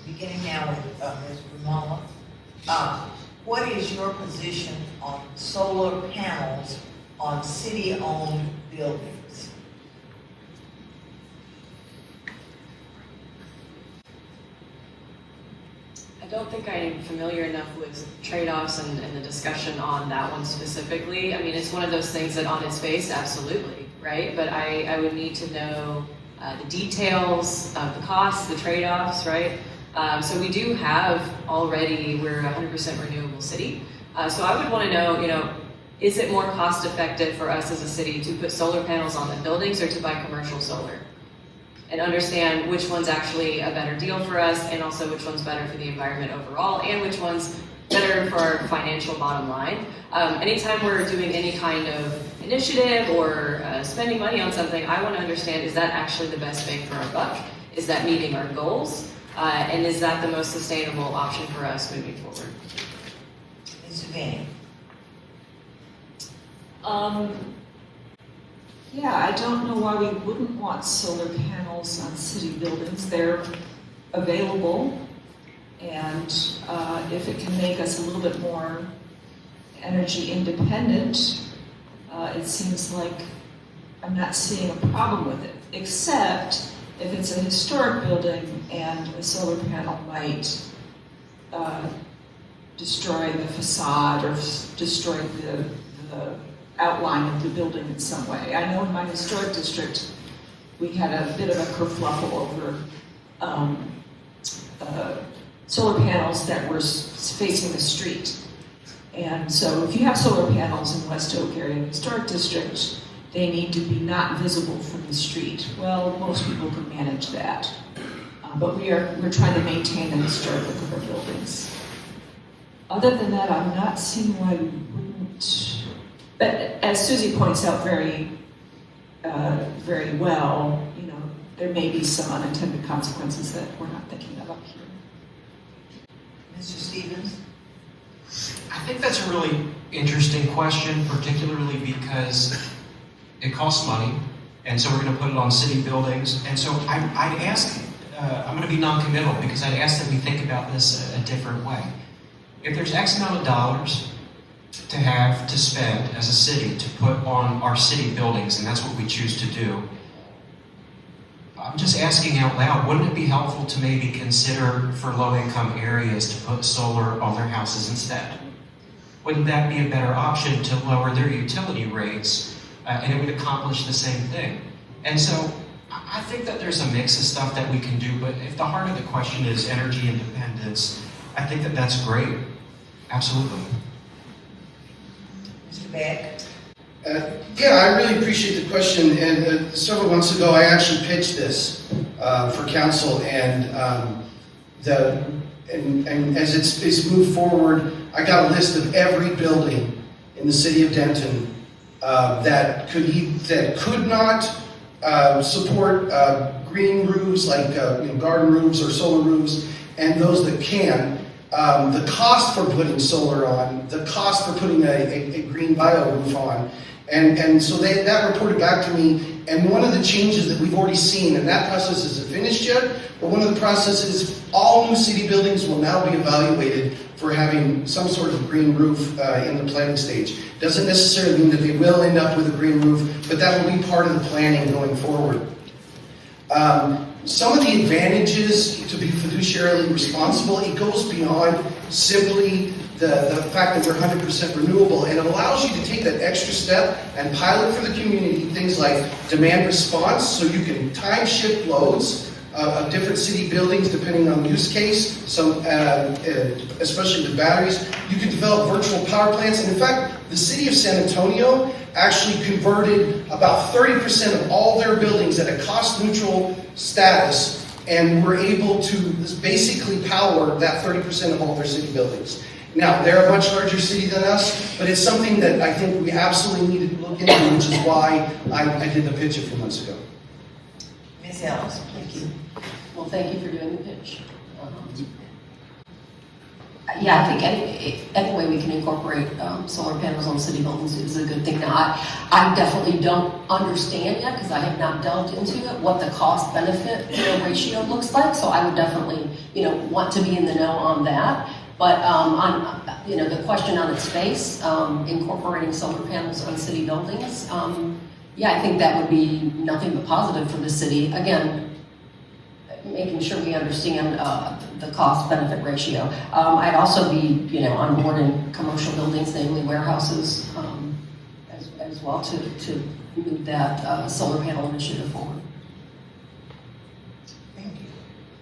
beginning now with Ms. Rumohr. What is your position on solar panels on city-owned buildings? I don't think I am familiar enough with trade-offs and the discussion on that one specifically. I mean, it's one of those things that on its face, absolutely, right? But I would need to know the details of the costs, the trade-offs, right? So we do have already, we're a 100% renewable city. So I would want to know, is it more cost effective for us as a city to put solar panels on the buildings or to buy commercial solar? And understand which one's actually a better deal for us, and also which one's better for the environment overall, and which one's better for our financial bottom line. Anytime we're doing any kind of initiative or spending money on something, I want to understand, is that actually the best bang for our buck? Is that meeting our goals? And is that the most sustainable option for us moving forward? Ms. DeVinney. Yeah, I don't know why we wouldn't want solar panels on city buildings. They're available, and if it can make us a little bit more energy independent, it seems like I'm not seeing a problem with it, except if it's a historic building and a solar panel might destroy the facade or destroy the outline of the building in some way. I know in my historic district, we had a bit of a kerfluffle over solar panels that were facing the street. And so if you have solar panels in West Oak area historic district, they need to be not visible from the street. Well, most people can manage that. But we're trying to maintain the historic look of our buildings. Other than that, I'm not seeing why we wouldn't. But as Suzi points out very well, there may be some unintended consequences that we're not thinking of up here. Mr. Stevens? I think that's a really interesting question, particularly because it costs money, and so we're going to put it on city buildings. And so I'd ask, I'm going to be non-committal because I'd ask that we think about this a different way. If there's X amount of dollars to have to spend as a city to put on our city buildings, and that's what we choose to do, I'm just asking out loud, wouldn't it be helpful to maybe consider for low-income areas to put solar on their houses instead? Wouldn't that be a better option to lower their utility rates, and it would accomplish the same thing? And so I think that there's a mix of stuff that we can do, but if the heart of the question is energy independence, I think that that's great. Absolutely. Mr. Beck? Yeah, I really appreciate the question. And several months ago, I actually pitched this for council, and as it's moved forward, I got a list of every building in the city of Denton that could not support green roofs like garden roofs or solar roofs, and those that can. The cost for putting solar on, the cost for putting a green bio roof on, and so that reported back to me. And one of the changes that we've already seen, and that process isn't finished yet, but one of the processes, all new city buildings will now be evaluated for having some sort of green roof in the planning stage. Doesn't necessarily mean that they will end up with a green roof, but that will be part of the planning going forward. Some of the advantages to be fiduciarily responsible, it goes beyond simply the fact that we're 100% renewable, and it allows you to take that extra step and pilot for the community things like demand response, so you can time shift loads of different city buildings depending on use case, especially the batteries. You can develop virtual power plants, and in fact, the city of San Antonio actually converted about 30% of all their buildings at a cost-neutral status, and were able to basically power that 30% of all their city buildings. Now, they're a much larger city than us, but it's something that I think we absolutely need to look into, which is why I did the pitch a few months ago. Ms. Ellis, thank you. Well, thank you for doing the pitch. Yeah, I think any way we can incorporate solar panels on city buildings is a good thing. Now, I definitely don't understand yet, because I have not delved into it, what the cost benefit ratio looks like. So I would definitely, want to be in the know on that. But on, the question on its face, incorporating solar panels on city buildings, I think that would be nothing but positive for the city. Again, making sure we understand the cost-benefit ratio. I'd also be, on board in commercial buildings, namely warehouses, as well, to move that solar panel initiative forward.